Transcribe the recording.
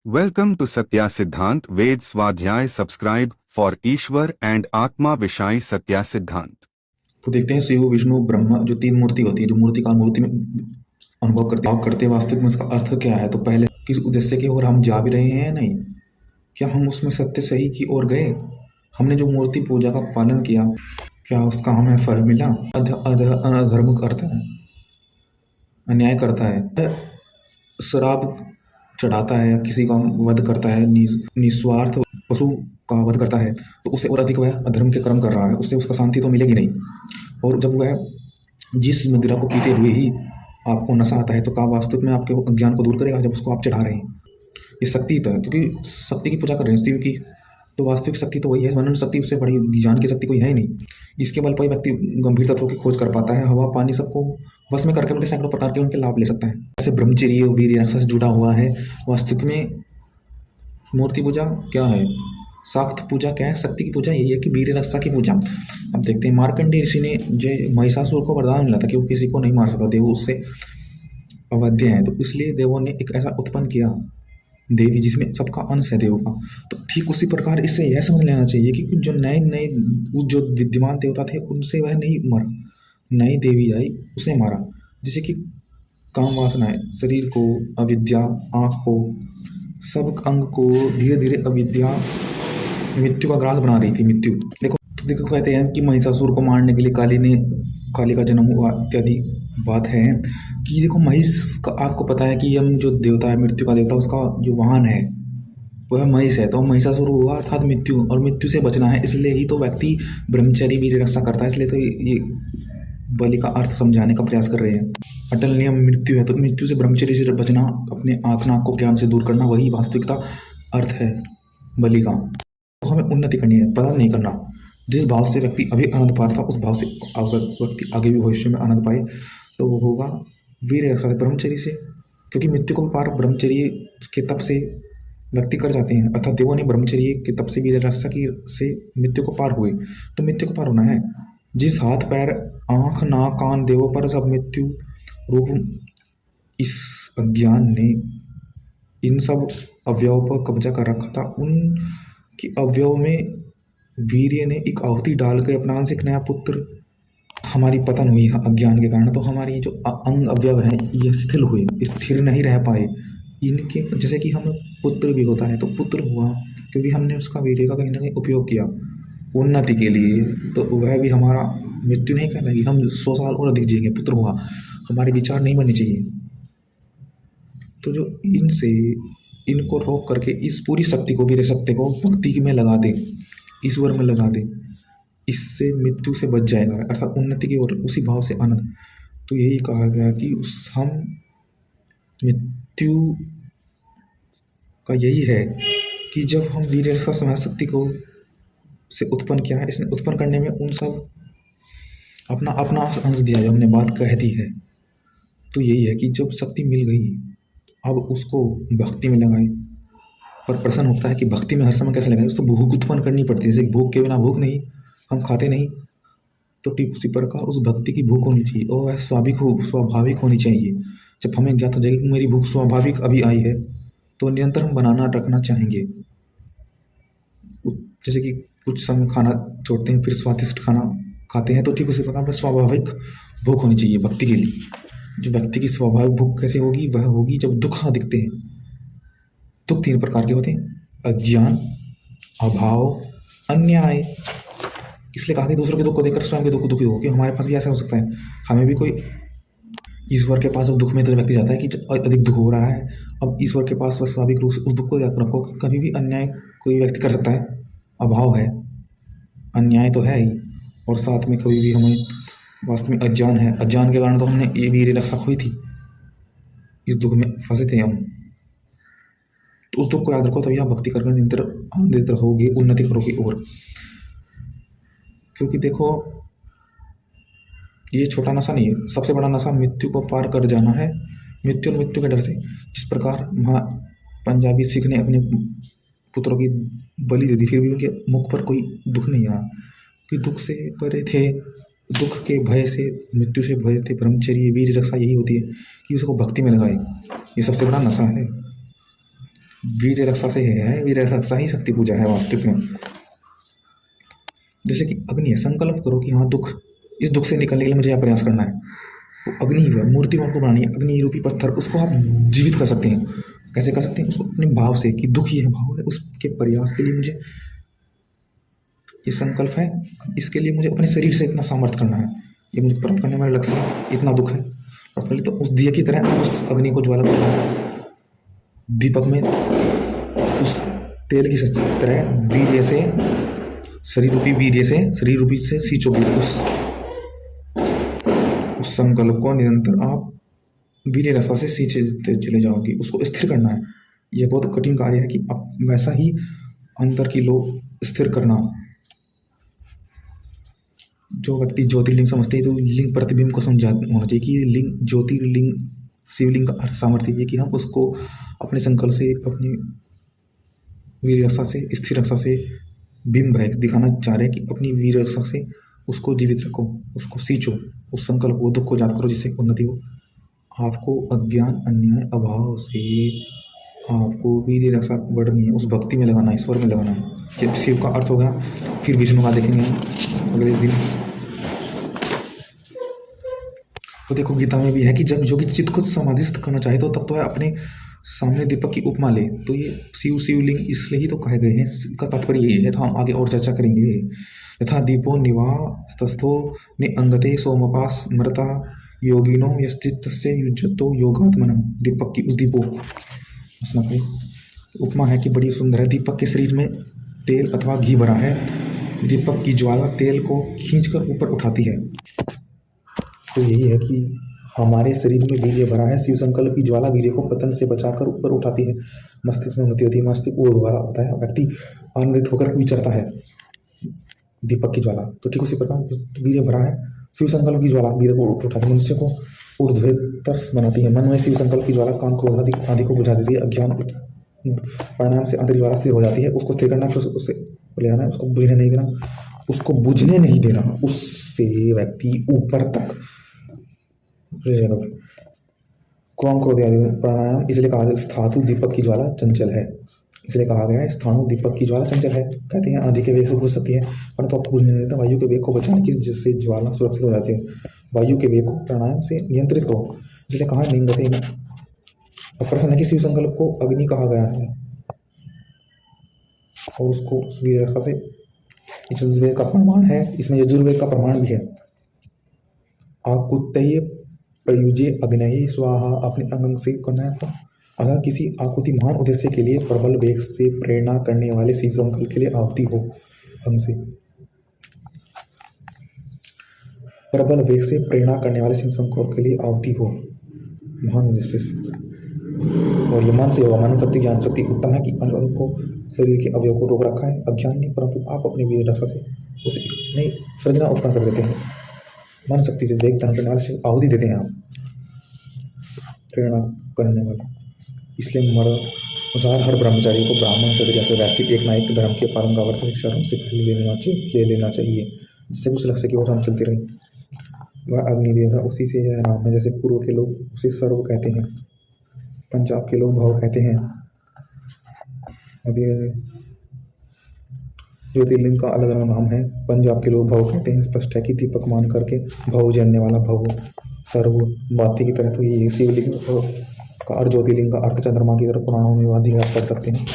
Welcome to Satya Siddhant Ved Swadhyay. Subscribe for Ishwar and आत्मा विषय सत्या सिद्धांत। तो देखते हैं शिव विष्णु ब्रह्मा जो तीन मूर्ति होती है, जो मूर्तिकार मूर्ति में अनुभव करते हैं वास्तविक में उसका अर्थ क्या है। तो पहले किस उद्देश्य की ओर हम जा भी रहे हैं या नहीं, क्या हम उसमें सत्य सही की ओर गए, हमने जो मूर्ति पूजा का पालन किया क्या उसका हमें फल मिला। अधर्म अर्थ है, अन्याय करता है, शराब चढ़ाता है, किसी का वध करता है, निस्वार्थ पशु का वध करता है, तो उससे और अधिक वह अधर्म के कर्म कर रहा है, उससे उसका शांति तो मिलेगी नहीं। और जब वह जिस मदिरा को पीते हुए ही आपको नशा आता है तो का वास्तविक में आपके अज्ञान को दूर करेगा जब उसको आप चढ़ा रहे हैं। ये शक्ति तो है, क्योंकि शक्ति की पूजा कर रहे हैं शिव की, तो वास्तविक शक्ति तो वही है। मनन शक्ति उससे बड़ी ज्ञान की शक्ति कोई है ही नहीं। इसके बल पर व्यक्ति गंभीर तत्वों की खोज कर पाता है, हवा पानी सबको वश में करके उनके सैकड़ों प्रकार के उनके लाभ ले सकता है। जैसे ब्रह्मचर्य वीर रक्षा से जुड़ा हुआ है। वास्तविक में मूर्ति पूजा क्या है, शाक्त पूजा क्या है, शक्ति की पूजा यही है कि वीर रक्षा की पूजा। अब देखते हैं मार्कंडेय ऋषि ने जो महिषासुर को वरदान मिला था कि वो किसी को नहीं मार सकता, देव उससे अवध्य है, तो इसलिए देवों ने एक ऐसा उत्पन्न किया देवी जिसमें सबका अंश है देव का। तो ठीक उसी प्रकार इससे यह समझ लेना चाहिए कि जो नए नए जो विद्यमान देवता थे उनसे वह नहीं मरा, नई देवी आई उसे मारा। जैसे कि काम वासनाएं, शरीर को, अविद्या, आँख को, सब अंग को धीरे धीरे अविद्या मृत्यु का ग्रास बना रही थी। मृत्यु देखो कहते हैं कि महिषासुर को मारने के लिए काली का जन्म हुआ इत्यादि बात है कि देखो महिष का आपको पता है कि हम जो देवता है मृत्यु का देवता, उसका जो वाहन है वह महिष है। तो महिषासुर हुआ अर्थात मृत्यु, और मृत्यु से बचना है, इसलिए ही तो व्यक्ति ब्रह्मचर्य वीर रक्षा करता है। इसलिए तो ये बलि का अर्थ समझाने का प्रयास कर रहे हैं। अटल नियम मृत्यु है, तो मृत्यु से ब्रह्मचर्य से बचना, अपने आँख नाक को ज्ञान से दूर करना, वही वास्तविकता अर्थ है बलि का। तो हमें उन्नति करनी है, पता नहीं करना। जिस भाव से व्यक्ति अभी आनंद पा रहा था उस भाव से व्यक्ति आगे भी भविष्य में आनंद पाए, तो वो होगा वीर रक्षा से, ब्रह्मचर्य से। क्योंकि मृत्यु को पार ब्रह्मचर्य के तप से व्यक्ति कर जाते हैं, अर्थात देवों ने ब्रह्मचर्य के तप से वीर रक्षा की से मृत्यु को पार हुए। तो मृत्यु को पार होना है, जिस हाथ पैर आँख नाक कान देवों पर सब मृत्यु रूप इस अज्ञान ने इन सब अवयव पर कब्जा कर रखा था, उन कि अवयव में वीर्य ने एक आहुति डाल के अपना अंश एक नया पुत्र, हमारी पतन हुई अज्ञान के कारण। तो हमारी जो अंग अवयव हैं ये शिथिल हुए, स्थिर नहीं रह पाए इनके। जैसे कि हमें पुत्र भी होता है, तो पुत्र हुआ क्योंकि हमने उसका वीर्य का कहीं ना कहीं उपयोग किया उन्नति के लिए, तो वह भी हमारा मृत्यु नहीं कहलाएगी, हम 100 साल और अधिक जिएंगे। पुत्र हुआ, हमारे विचार नहीं बनने चाहिए। तो जो इनको रोक करके इस पूरी शक्ति को, वीर शक्ति को भक्ति में लगा दे, ईश्वर में लगा दे, इससे मृत्यु से बच जाएगा, अर्थात उन्नति की ओर, उसी भाव से आनंद। तो यही कहा गया कि हम मृत्यु का यही है कि जब हम वीर रक्षा समाज शक्ति को से उत्पन्न किया है, इसने उत्पन्न करने में उन सब अपना अपना अंश दिया जो हमने बात कह दी है। तो यही है कि जब शक्ति मिल गई अब उसको भक्ति में लगाएं। पर प्रश्न उठता है कि भक्ति में हर समय कैसे लगाएं, उसको भूख उत्पन्न करनी पड़ती है। जैसे भूख के बिना भूख नहीं, हम खाते नहीं, तो ठीक उसी प्रकार उस भक्ति की भूख होनी चाहिए और वह स्वाभाविक होनी चाहिए। जब हमें ज्ञात हो जाएगा कि मेरी भूख स्वाभाविक अभी आई है, तो निरंतर हम बनाना रखना चाहेंगे। जैसे कि कुछ समय खाना छोड़ते हैं फिर स्वादिष्ट खाना खाते हैं, तो ठीक उसी प्रकार स्वाभाविक भूख होनी चाहिए भक्ति के लिए। जो व्यक्ति की स्वाभाविक भूख कैसे होगी, वह होगी जब दुख दिखते हैं। दुख 3 प्रकार के होते हैं, अज्ञान, अभाव, अन्याय। इसलिए कहा कि दूसरों के दुख को देखकर स्वयं के दुख को दुखी हो, कि हमारे पास भी ऐसा हो सकता है। हमें भी कोई ईश्वर के पास जब दुख में तो व्यक्ति जाता है कि अधिक दुख हो रहा है, अब ईश्वर के पास स्वाभाविक रूप से उस दुख को याद रखो कि कभी भी अन्याय कोई व्यक्ति कर सकता है, अभाव है, अन्याय तो है ही, और साथ में कभी भी हमें वास्तव में अज्ञान है। अज्ञान के कारण तो हमने ये वीर रक्षा खोई थी, इस दुख में फंसे थे हम। तो उस दुख को याद रखो, तभी आप भक्ति करके निरंतर आनंदित रहोगे, उन्नति करोगे। और क्योंकि देखो ये छोटा नशा नहीं है, सबसे बड़ा नशा मृत्यु को पार कर जाना है, मृत्यु और मृत्यु के डर से। जिस प्रकार पंजाबी सिख ने अपने पुत्रों की बलि दे दी, फिर भी उनके मुख पर कोई दुख नहीं आया, कि दुख से परे थे, दुख के भय से, मृत्यु से भय थे। ब्रह्मचर्य वीर रक्षा यही होती है कि उसको भक्ति में लगाए, ये सबसे बड़ा नशा है। वीर रक्षा से है, वीर रक्षा ही शक्ति पूजा है वास्तविक में। जैसे कि अग्नि है, संकल्प करो कि हाँ दुख, इस दुख से निकलने के लिए मुझे यह प्रयास करना है, तो अग्नि ही है, मूर्ति को बनानी है, अग्नि रूपी पत्थर, उसको आप जीवित कर सकते हैं। कैसे कर सकते हैं? उसको अपने भाव से, कि दुख ये भाव है, उसके प्रयास के लिए मुझे ये संकल्प है, इसके लिए मुझे अपने शरीर से इतना सामर्थ्य करना है, ये मुझे प्राप्त करने में लक्ष्य है, इतना दुख है। और पहले तो उस दिए की तरह आप उस अग्नि को ज्वाला को दीपक में उस तेल की तरह वीर्य से, शरीर रूपी वीर्य से, शरीर रूपी से सींचोगे उस संकल्प को। निरंतर आप वीर्य रसा से सींचते चले जाओगे, उसको स्थिर करना है। यह बहुत कठिन कार्य है कि आप वैसा ही अंतर की लो स्थिर करना। जो व्यक्ति ज्योतिर्लिंग समझते हैं तो लिंग प्रतिबिंब को समझा होना चाहिए कि ये लिंग, ज्योतिर्लिंग, शिवलिंग का अर्थ सामर्थ्य है कि हम उसको अपने संकल्प से, अपनी वीर रक्षा से, स्थिर रक्षा से बिंब है, दिखाना चाह रहे हैं कि अपनी वीर रक्षा से उसको जीवित रखो, उसको सींचो, उस संकल्प को, दुख को याद करो जिससे उन्नति हो। आपको अज्ञान, अन्याय, अभाव से आपको वीर रक्षा बढ़नी है, उस भक्ति में लगाना है, ईश्वर में लगाना है। ये शिव का अर्थ हो गया। फिर विष्णु का देखेंगे अगले दिन। तो देखो गीता में भी है कि जब योगी चित्त को समाधिस्थ करना चाहे तो तब तो है अपने सामने दीपक की उपमा ले। तो ये शिव, शिवलिंग इसलिए ही तो कहे गए हैं, इसका तात्पर्य यही है। तो हम आगे और चर्चा करेंगे। यथा दीपो निवास्तस्थो ने अंगते सोमपा स्मृता योगिनो यश्चित्तस्य युज्यतो योगात्मनः। दीपक की उद्दीपो उपमा है कि बड़ी सुंदर है। दीपक के शरीर में तेल अथवा घी भरा है, दीपक की ज्वाला तेल को खींचकर ऊपर उठाती है। तो यही है कि हमारे शरीर में वीर्य भरा है, शिव संकल्प की ज्वाला वीर्य को पतन से बचाकर ऊपर उठाती है, मस्तिष्क में उन्नति होती है, मस्तिष्क ऊर्ध्वगामी होता है, व्यक्ति आनंदित होकर विचरता है दीपक की ज्वाला। तो ठीक उसी प्रकार वीर्य भरा है, शिव संकल्प की ज्वाला वीर्य को ऊपर उठाती है, मनुष्य को ऊर्ध्वतर बनाती है। मन में शिव संकल्प की ज्वाला काम क्रोध आदि को बुझा देती है। अज्ञान परिणाम से आंतरिक ज्वाला स्थिर हो जाती है, उसको स्थिर करना, फिर उससे ले आना, उसको बुझने नहीं देना, उसको बुझने नहीं देना, उससे व्यक्ति ऊपर तक काम क्रोध आदि प्राणायाम। इसलिए कहा गया स्थातु दीपक की ज्वाला चंचल है, इसलिए कहा गया है स्थाणु दीपक की ज्वाला चंचल है। कहते हैं आंधी के वेग से बुझ सकती है, परंतु आपको बुझने नहीं देता, वायु के वेग को बचाने की, जिससे ज्वाला सुरक्षित हो जाती है। वायु के वेग को प्राणायाम से नियंत्रित करो, इसलिए कहा निंगते में। और प्रश्न है कि शिव संकल्प को अग्नि कहा गया है और उसको वीर रक्षा से यजुर्वेद का प्रमाण है, इसमें यजुर्वेद का प्रमाण भी है। आकुत्य प्रयुजे अग्नये स्वाहा, अपने अंग से करना है। अगर किसी आकुति महान उद्देश्य के लिए प्रबल वेग से प्रेरणा करने वाले शिव संकल्प के लिए आहुति हो, अंग से प्रबल वेग से प्रेरणा करने वाले शिव संकल्प के लिए आहुति हो महान उद्देश्य से। और ये मन से होगा, मन शक्ति, ज्ञान शक्ति उत्तम है कि अंग अंग को, शरीर के अवयव को रोक रखा है अज्ञान ने, परंतु आप अपनी वीर रक्षा से उसे नई सृजना उत्पन्न कर देते हैं। मन शक्ति से वेग धारण करने वाले से आहुति देते हैं आप, प्रेरणा करने वाला। इसलिए मर्द अनुसार हर ब्रह्मचारी को ब्राह्मण, क्षत्रिय से वैसे एक ना एक धर्म के पालन का वर्त शिक्षा से पहले ले लेना चाहिए, जिससे उस लक्ष्य की ओर हम चलते रहे। वह अग्निदेव है, उसी से यह नाम है। जैसे पूर्व के लोग उसे सर्व कहते हैं, पंजाब के लोग भव कहते हैं। ज्योतिर्लिंग का अलग अलग नाम है, पंजाब के लोग भव कहते हैं। स्पष्ट है कि दीपक मान करके भव जानने वाला भव सर्व बाती की तरह। तो ये शिवलिंग का अर्थ, ज्योतिर्लिंग का अर्थ चंद्रमा की तरह पुराणों में वादी कर सकते हैं।